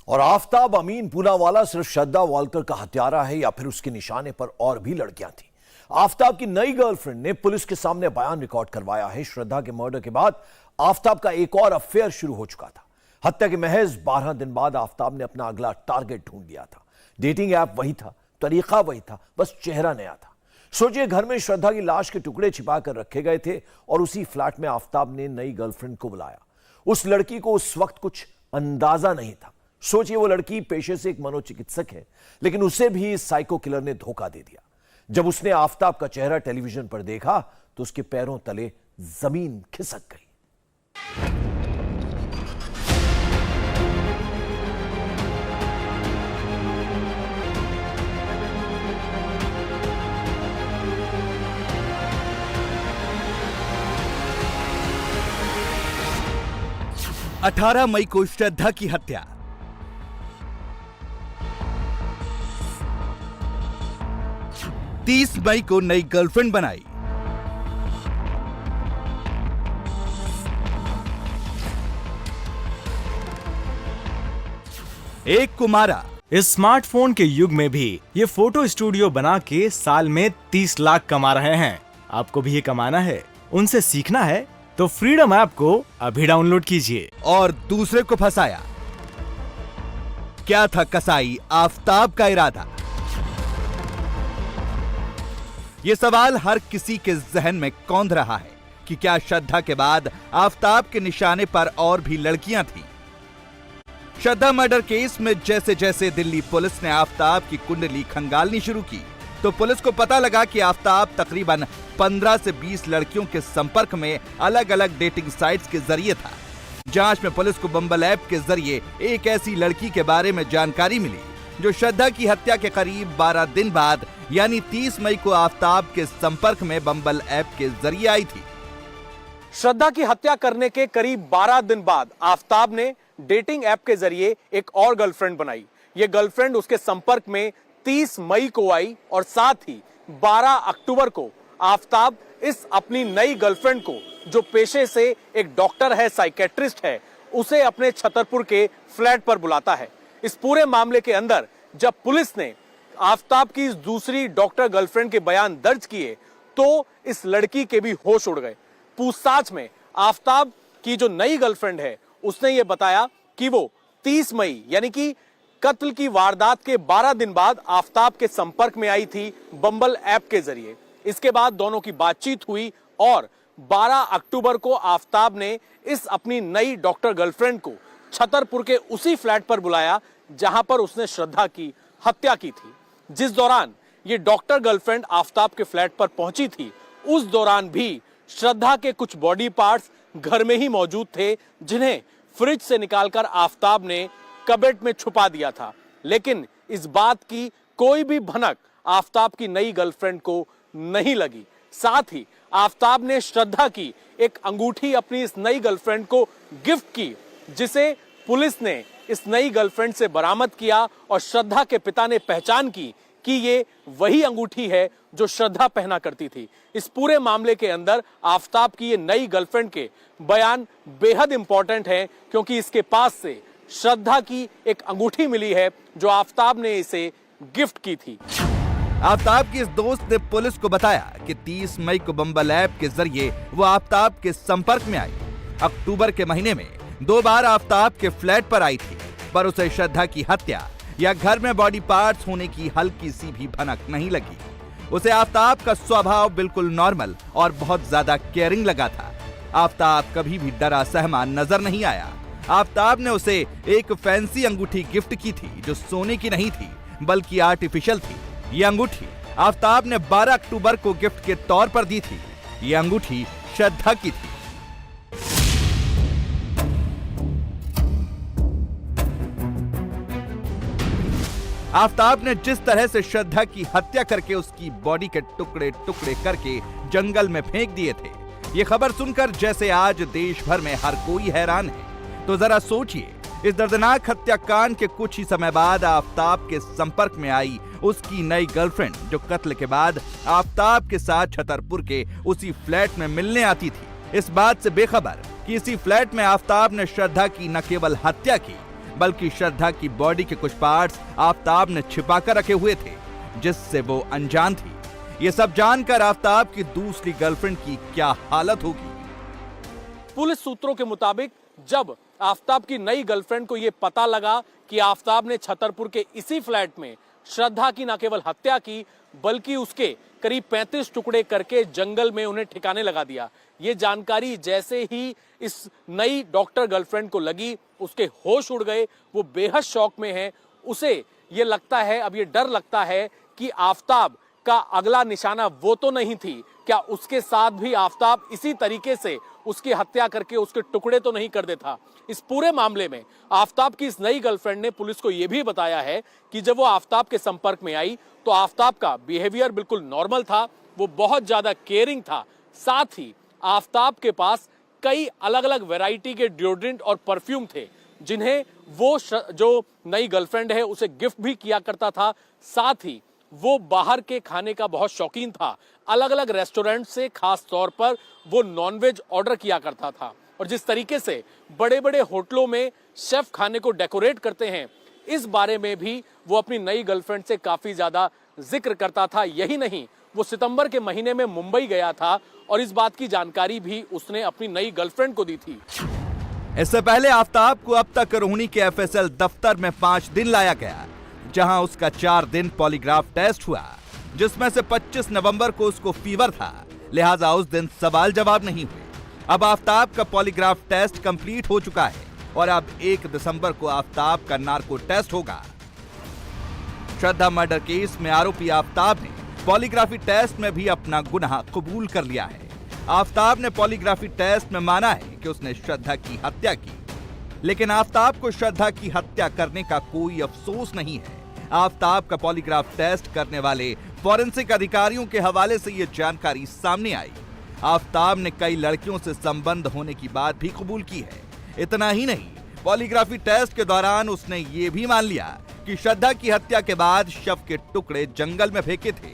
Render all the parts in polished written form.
और आफताब अमीन पूनावाला सिर्फ श्रद्धा वालकर का हत्यारा है या फिर उसके निशाने पर और भी लड़कियां थी। आफताब की नई गर्लफ्रेंड ने पुलिस के सामने बयान रिकॉर्ड करवाया है। श्रद्धा के मर्डर के बाद आफताब का एक और अफेयर शुरू हो चुका था। हत्या के महज 12 दिन बाद आफताब ने अपना अगला टारगेट ढूंढ लिया था। डेटिंग ऐप वही था, तरीका वही था, बस चेहरा नया था। सोचिए, घर में श्रद्धा की लाश के टुकड़े छिपा कर रखे गए थे और उसी फ्लैट में आफताब ने नई गर्लफ्रेंड को बुलाया। उस लड़की को उस वक्त कुछ अंदाजा नहीं था। सोचिए, वो लड़की पेशे से एक मनोचिकित्सक है, लेकिन उसे भी इस साइको किलर ने धोखा दे दिया। जब उसने आफताब का चेहरा टेलीविजन पर देखा तो उसके पैरों तले जमीन खिसक गई। 18 मई को श्रद्धा की हत्या। तीस मई को नई गर्लफ्रेंड बनाई। एक को मारा। इस स्मार्टफोन के युग में भी ये फोटो स्टूडियो बना के साल में 30 लाख कमा रहे हैं। आपको भी ये कमाना है, उनसे सीखना है तो फ्रीडम ऐप को अभी डाउनलोड कीजिए। और दूसरे को फंसाया। क्या था कसाई आफताब का इरादा? ये सवाल हर किसी के जहन में कौंध रहा है कि क्या श्रद्धा के बाद आफताब के निशाने पर और भी लड़कियां थीं? श्रद्धा मर्डर केस में जैसे जैसे दिल्ली पुलिस ने आफताब की कुंडली खंगालनी शुरू की तो पुलिस को पता लगा कि आफताब तकरीबन 15 से 20 लड़कियों के संपर्क में अलग अलग डेटिंग साइट्स के जरिए था। जांच में पुलिस को बम्बल ऐप के जरिए एक ऐसी लड़की के बारे में जानकारी मिली जो श्रद्धा की हत्या के करीब 12 दिन बाद यानी 30 मई को आफताब के संपर्क में बम्बल ऐप के जरिए आई थी। श्रद्धा की हत्या करने के करीब 12 दिन बाद आफताब ने डेटिंग ऐप के जरिए एक और गर्लफ्रेंड बनाई। ये गर्लफ्रेंड उसके संपर्क में 30 मई को आई और साथ ही 12 अक्टूबर को आफताब इस अपनी नई गर्लफ्रेंड को, जो पेशे से एक डॉक्टर है, साइकेट्रिस्ट है, उसे अपने छतरपुर के फ्लैट पर बुलाता है। इस पूरे मामले के अंदर जब पुलिस ने आफताब की इस दूसरी डॉक्टर गर्लफ्रेंड के बयान दर्ज किए तो इस लड़की के भी होश उड़ गए। पूछताछ में आफताब की जो नई गर्लफ्रेंड है उसने ये बताया कि वो 30 मई यानी कि कत्ल की वारदात के 12 दिन बाद आफताब के संपर्क में आई थी बम्बल ऐप के जरिए। इसके बाद दोनों की बातचीत हुई और 12 अक्टूबर को आफताब ने इस अपनी नई डॉक्टर गर्लफ्रेंड को छतरपुर के उसी फ्लैट पर बुलाया जहां पर उसने श्रद्धा की हत्या की थी। जिस दौरान ये डॉक्टर गर्लफ्रेंड आफताब के फ्लैट पर पहुंची थी उस दौरान भी श्रद्धा के कुछ बॉडी पार्ट्स घर में ही मौजूद थे, जिन्हें फ्रिज से निकालकर आफताब ने कबर्ड में छुपा दिया था। लेकिन इस बात की कोई भी भनक आफताब की नई गर्लफ्रेंड को नहीं लगी। साथ ही आफताब ने श्रद्धा की एक अंगूठी अपनी इस नई गर्लफ्रेंड को गिफ्ट की, जिसे पुलिस ने इस नई गर्लफ्रेंड से बरामद किया और श्रद्धा के पिता ने पहचान की कि ये वही अंगूठी है जो श्रद्धा पहना करती थी। इस पूरे मामले के अंदर आफताब की ये नई गर्लफ्रेंड के बयान बेहद इंपॉर्टेंट हैं, क्योंकि इसके पास से श्रद्धा की एक अंगूठी मिली है जो आफताब ने इसे गिफ्ट की थी। आफताब की इस दोस्त ने पुलिस को बताया कि 30 मई को बम्बल ऐप के जरिए वो आफताब के संपर्क में आई। अक्टूबर के महीने में 2 बार आफताब के फ्लैट पर आई थी, पर उसे श्रद्धा की हत्या या घर में बॉडी पार्ट्स होने की हल्की सी भी भनक नहीं लगी। उसे आफताब का स्वभाव बिल्कुल नॉर्मल और बहुत ज्यादा केयरिंग लगा था। आफताब कभी भी डरा सहमा नजर नहीं आया। आफताब ने उसे एक फैंसी अंगूठी गिफ्ट की थी जो सोने की नहीं थी बल्कि आर्टिफिशियल थी। ये अंगूठी आफताब ने 12 अक्टूबर को गिफ्ट के तौर पर दी थी। ये अंगूठी श्रद्धा की थी। आफताब ने जिस तरह से श्रद्धा की हत्या करके उसकी बॉडी के टुकड़े टुकड़े करके जंगल में फेंक दिए थे, ये खबर सुनकर जैसे आज देश भर में हर कोई हैरान है। तो जरा सोचिए, इस दर्दनाक हत्याकांड के कुछ ही समय बाद आफताब के संपर्क में आई उसकी नई गर्लफ्रेंड, जो कत्ल के बाद आफताब के साथ छतरपुर के उसी फ्लैट में मिलने आती थी, इस बात से बेखबर कि इसी फ्लैट में आफताब ने श्रद्धा की न केवल हत्या की बल्कि श्रद्धा की बॉडी के कुछ पार्ट्स आफताब ने छिपाकर रखे हुए थे, जिससे वो अनजान थी। ये सब जानकर आफताब की दूसरी गर्लफ्रेंड की क्या हालत होगी। पुलिस सूत्रों के मुताबिक जब आफताब की नई गर्लफ्रेंड को यह पता लगा कि आफताब ने छतरपुर के इसी फ्लैट में श्रद्धा की न केवल हत्या की बल्कि उसके करीब 35 टुकड़े करके जंगल में उन्हें ठिकाने लगा दिया, ये जानकारी जैसे ही इस नई डॉक्टर गर्लफ्रेंड को लगी, उसके होश उड़ गए। वो बेहद शौक में है। उसे ये लगता है, अब ये डर लगता है कि आफताब का अगला निशाना वो तो नहीं थी, क्या उसके साथ भी आफताब इसी तरीके से उसकी हत्या करके उसके टुकड़े तो नहीं कर देता। इस पूरे मामले में आफताब की इस नई गर्लफ्रेंड ने पुलिस को यह भी बताया है कि जब वो आफताब के संपर्क में आई तो आफताब का बिहेवियर बिल्कुल नॉर्मल था, वो बहुत ज्यादा केयरिंग था। साथ ही आफताब के पास कई अलग अलग वैरायटी के डिओड्रेंट और परफ्यूम थे, जिन्हें वो जो नई गर्लफ्रेंड है उसे गिफ्ट भी किया करता था। साथ ही वो बाहर के खाने का बहुत शौकीन था। अलग अलग रेस्टोरेंट से खास तौर पर वो नॉनवेज ऑर्डर किया करता था। और जिस तरीके से बड़े बड़े होटलों में शेफ खाने को डेकोरेट करते हैं, इस बारे में भी वो अपनी नई गर्लफ्रेंड से काफी ज्यादा जिक्र करता था। यही नहीं, वो सितंबर के महीने में मुंबई गया था और इस बात की जानकारी भी उसने अपनी नई गर्लफ्रेंड को दी थी। इससे पहले आफताब को अब तक रोहिणी के एफएसएल दफ्तर में 5 दिन लाया गया, जहां उसका 4 दिन पॉलीग्राफ टेस्ट हुआ, जिसमें से 25 नवंबर को उसको फीवर था, लिहाजा उस दिन सवाल जवाब नहीं हुए। अब आफताब का पॉलीग्राफ टेस्ट कंप्लीट हो चुका है और अब 1 दिसंबर को आफताब का नार्को टेस्ट होगा। श्रद्धा मर्डर केस में आरोपी आफताब ने पॉलीग्राफी टेस्ट में भी अपना गुनाह कबूल कर लिया है। आफताब ने पॉलीग्राफी टेस्ट में माना है कि उसने श्रद्धा की हत्या की, लेकिन आफताब को श्रद्धा की हत्या करने का कोई अफसोस नहीं है। आफताब का पॉलीग्राफ टेस्ट करने वाले फॉरेंसिक अधिकारियों के हवाले से यह जानकारी सामने आई। आफताब ने कई लड़कियों से संबंध होने की बात भी कबूल की है। इतना ही नहीं, पॉलीग्राफी टेस्ट के दौरान उसने ये भी मान लिया कि श्रद्धा की हत्या के बाद शव के टुकड़े जंगल में फेंके थे।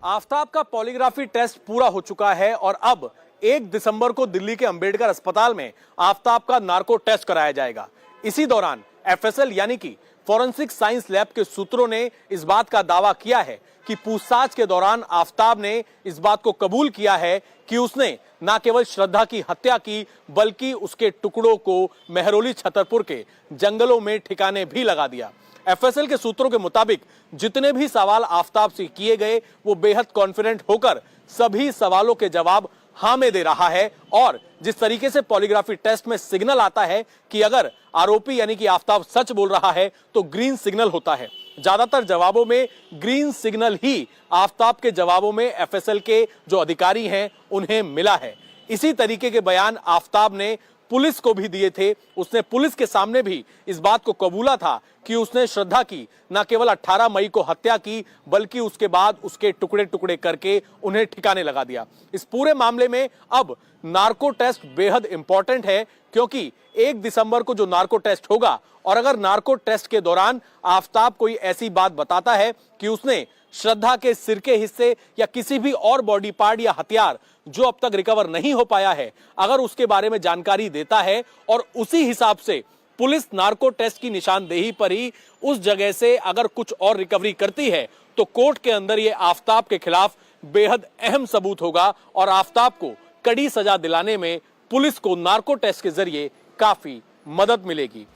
आफताब का पॉलीग्राफी टेस्ट पूरा हो चुका है और अब 1 दिसंबर को दिल्ली के अंबेडकर अस्पताल में आफताब का नार्को टेस्ट कराया जाएगा। इसी दौरान एफएसएल यानी कि फॉरेंसिक साइंस लैब के सूत्रों ने इस बात का दावा किया है कि पूछताछ के दौरान आफताब ने इस बात को कबूल किया है कि उसने न केवल श्रद्धा की हत्या की बल्कि उसके टुकड़ों को मेहरौली छतरपुर के जंगलों में ठिकाने भी लगा दिया। एफएसएल के सूत्रों के मुताबिक जितने भी सवाल आफताब से किए गए वो बेहद कॉन्फिडेंट होकर सभी सवालों के जवाब हाँ में दे रहा है। और जिस तरीके से पॉलीग्राफी टेस्ट में सिग्नल आता है कि अगर आरोपी यानी कि आफताब सच बोल रहा है तो ग्रीन सिग्नल होता है, ज्यादातर जवाबों में ग्रीन सिग्नल ही आफताब के जवाबों में एफएसएल के जो अधिकारी हैं उन्हें मिला है। इसी तरीके के बयान आफताब ने पुलिस को भी दिए थे। उसने पुलिस के सामने भी इस बात को कबूला था कि उसने श्रद्धा की न केवल 18 मई को हत्या की बल्कि उसके बाद उसके टुकड़े टुकड़े करके उन्हें ठिकाने लगा दिया। इस पूरे मामले में अब नार्को टेस्ट बेहद इंपॉर्टेंट है, क्योंकि 1 दिसंबर को जो नार्को टेस्ट होगा और अगर नार्को टेस्ट के दौरान आफताब कोई ऐसी बात बताता है कि उसने श्रद्धा के सिर के हिस्से या किसी भी और बॉडी पार्ट या हथियार जो अब तक रिकवर नहीं हो पाया है, अगर उसके बारे में जानकारी देता है और उसी हिसाब से पुलिस नार्को टेस्ट की निशानदेही पर ही उस जगह से अगर कुछ और रिकवरी करती है तो कोर्ट के अंदर यह आफताब के खिलाफ बेहद अहम सबूत होगा और आफताब को कड़ी सजा दिलाने में पुलिस को नार्को टेस्ट के जरिए काफी मदद मिलेगी।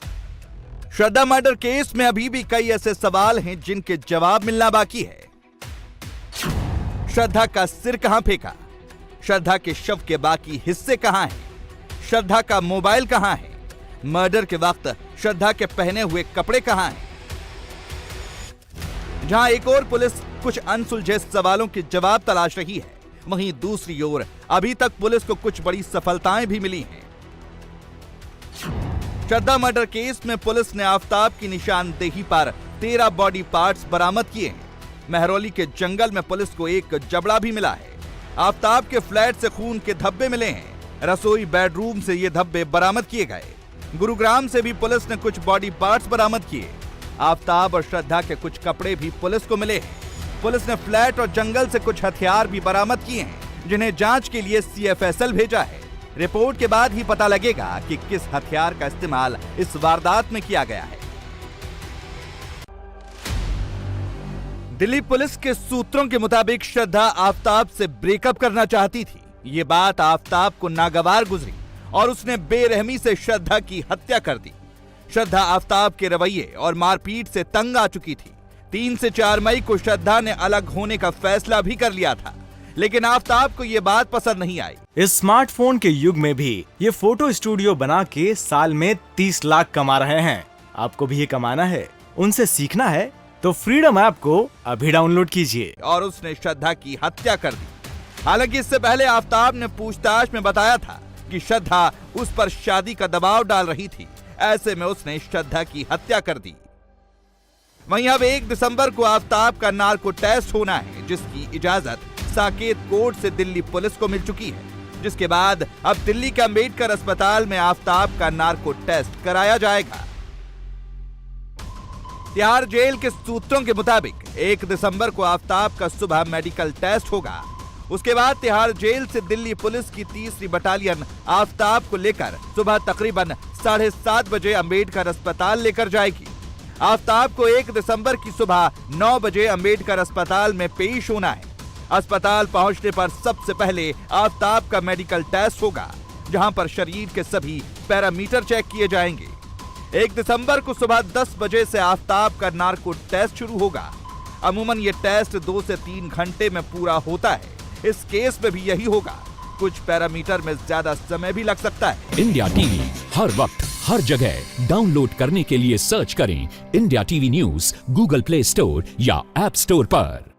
श्रद्धा मर्डर केस में अभी भी कई ऐसे सवाल हैं जिनके जवाब मिलना बाकी है। श्रद्धा का सिर कहां फेंका? श्रद्धा के शव के बाकी हिस्से कहां हैं? श्रद्धा का मोबाइल कहां है? मर्डर के वक्त श्रद्धा के पहने हुए कपड़े कहां हैं? जहां एक और पुलिस कुछ अनसुलझे सवालों के जवाब तलाश रही है, वहीं दूसरी ओर अभी तक पुलिस को कुछ बड़ी सफलताएं भी मिली हैं। श्रद्धा मर्डर केस में पुलिस ने आफताब की निशानदेही पर 13 बॉडी पार्ट्स बरामद किए हैं। मेहरौली के जंगल में पुलिस को एक जबड़ा भी मिला है। आफताब के फ्लैट से खून के धब्बे मिले हैं। रसोई बेडरूम से ये धब्बे बरामद किए गए। गुरुग्राम से भी पुलिस ने कुछ बॉडी पार्ट्स बरामद किए। आफताब और श्रद्धा के कुछ कपड़े भी पुलिस को मिले हैं। पुलिस ने फ्लैट और जंगल से कुछ हथियार भी बरामद किए हैं, जिन्हें जांच के लिए CFSL भेजा है। रिपोर्ट के बाद ही पता लगेगा कि किस हथियार का इस्तेमाल इस वारदात में किया गया है। दिल्ली पुलिस के सूत्रों के मुताबिक श्रद्धा आफताब से ब्रेकअप करना चाहती थी। ये बात आफताब को नागवार गुजरी और उसने बेरहमी से श्रद्धा की हत्या कर दी। श्रद्धा आफताब के रवैये और मारपीट से तंग आ चुकी थी। 3 से 4 मई को श्रद्धा ने अलग होने का फैसला भी कर लिया था, लेकिन आफताब को ये बात पसंद नहीं आई। इस स्मार्टफोन के युग में भी ये फोटो स्टूडियो बना के साल में 30 लाख कमा रहे हैं। आपको भी ये कमाना है, उनसे सीखना है तो फ्रीडम ऐप को अभी डाउनलोड कीजिए। और उसने श्रद्धा की हत्या कर दी। हालांकि इससे पहले आफताब ने पूछताछ में बताया था कि श्रद्धा उस पर शादी का दबाव डाल रही थी। ऐसे में उसने श्रद्धा की हत्या कर दी। वहीं अब 1 दिसंबर को आफताब का नार्को टेस्ट होना है, जिसकी इजाजत साकेत कोर्ट से दिल्ली पुलिस को मिल चुकी है, जिसके बाद अब दिल्ली के अंबेडकर अस्पताल में आफताब का नार्को टेस्ट कराया जाएगा। तिहाड़ जेल के सूत्रों के मुताबिक 1 दिसंबर को आफताब का सुबह मेडिकल टेस्ट होगा। उसके बाद तिहाड़ जेल से दिल्ली पुलिस की 3री बटालियन आफताब को लेकर सुबह तकरीबन 7:30 बजे अंबेडकर अस्पताल लेकर जाएगी। आफताब को 1 दिसंबर की सुबह 9 बजे अंबेडकर अस्पताल में पेश होना है। अस्पताल पहुंचने पर सबसे पहले आफताब का मेडिकल टेस्ट होगा, जहां पर शरीर के सभी पैरामीटर चेक किए जाएंगे। 1 दिसंबर को सुबह 10 बजे से आफताब का नार्को टेस्ट शुरू होगा। अमूमन ये टेस्ट 2 से 3 घंटे में पूरा होता है। इस केस में भी यही होगा। कुछ पैरामीटर में ज्यादा समय भी लग सकता है। इंडिया टीवी हर वक्त हर जगह डाउनलोड करने के लिए सर्च करें India TV news Google play store या ऐप स्टोर पर।